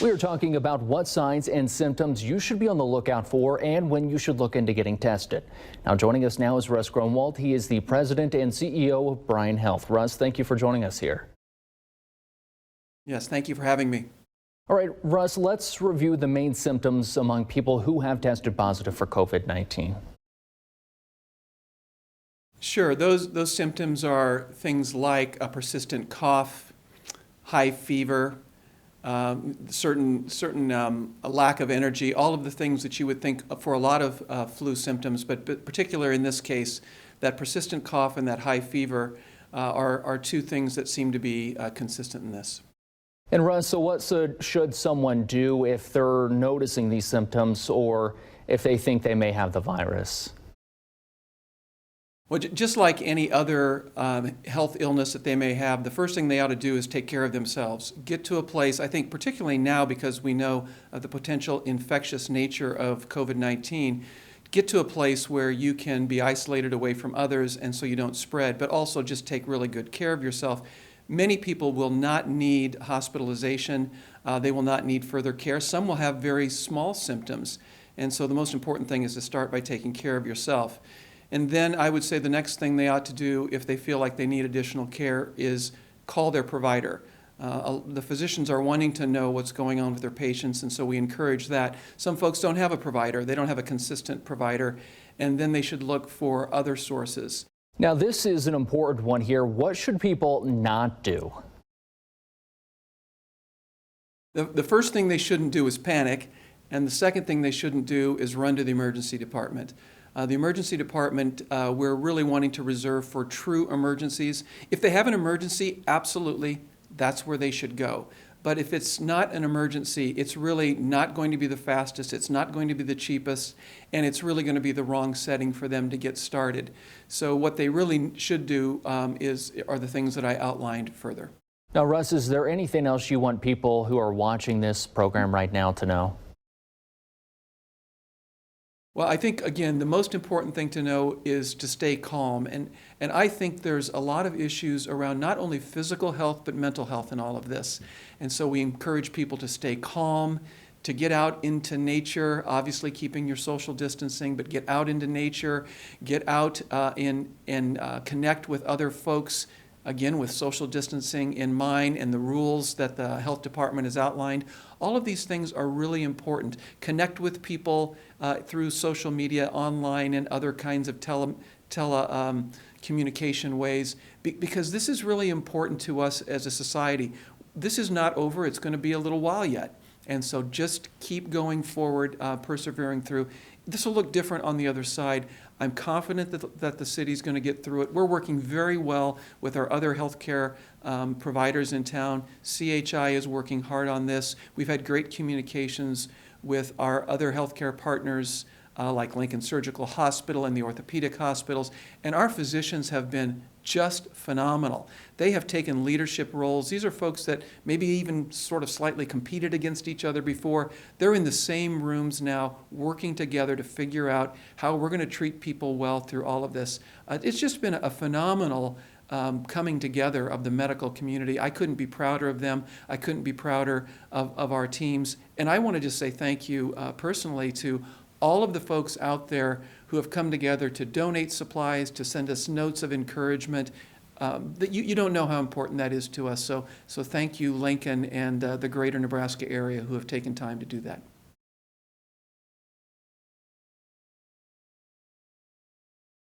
We are talking about what signs and symptoms you should be on the lookout for and when you should look into getting tested. Now joining us now is Russ Gronewold. He is the president and CEO of Bryan Health. Russ, thank you for joining us here. Yes, thank you for having me. All right, Russ, let's review the main symptoms among people who have tested positive for COVID-19. Sure, those symptoms are things like a persistent cough, high fever, certain lack of energy, all of the things that you would think for a lot of flu symptoms, but particular in this case, that persistent cough and that high fever are two things that seem to be consistent in this. And Russ, so what should someone do if they're noticing these symptoms or if they think they may have the virus? Well, just like any other health illness that they may have, the first thing they ought to do is take care of themselves. Get to a place, I think particularly now because we know of the potential infectious nature of COVID-19, get to a place where you can be isolated away from others and so you don't spread, but also just take really good care of yourself. Many people will not need hospitalization. They will not need further care. Some will have very small symptoms. And so the most important thing is to start by taking care of yourself. And then I would say the next thing they ought to do if they feel like they need additional care is call their provider. The physicians are wanting to know what's going on with their patients, and so we encourage that. Some folks don't have a provider. They don't have a consistent provider, and then they should look for other sources. Now, this is an important one here. What should people not do? The first thing they shouldn't do is panic, and the second thing they shouldn't do is run to the emergency department. The emergency department, we're really wanting to reserve for true emergencies. If they have an emergency, absolutely, that's where they should go. But if it's not an emergency, it's really not going to be the fastest, it's not going to be the cheapest, and it's really going to be the wrong setting for them to get started. So what they really should do are the things that I outlined further. Now, Russ, is there anything else you want people who are watching this program right now to know? Well, I think, again, the most important thing to know is to stay calm. And I think there's a lot of issues around not only physical health, but mental health in all of this. And so we encourage people to stay calm, to get out into nature, obviously keeping your social distancing, but get out into nature, get out and connect with other folks, again, with social distancing in mind and the rules that the health department has outlined. All of these things are really important. Connect with people through social media, online, and other kinds of communication ways, because this is really important to us as a society. This is not over. It's going to be a little while yet. And so just keep going forward, persevering through. This will look different on the other side. I'm confident that the city's going to get through it. We're working very well with our other healthcare providers in town. CHI is working hard on this. We've had great communications with our other healthcare partners like Lincoln Surgical Hospital and the orthopedic hospitals, and our physicians have been just phenomenal. They have taken leadership roles. These are folks that maybe even sort of slightly competed against each other before. They're in the same rooms now, working together to figure out how we're going to treat people well through all of this. It's just been a phenomenal coming together of the medical community. I couldn't be prouder of them. I couldn't be prouder of our teams. And I want to just say thank you personally to all of the folks out there who have come together to donate supplies, to send us notes of encouragement. That you don't know how important that is to us. So thank you, Lincoln, and the greater Nebraska area who have taken time to do that.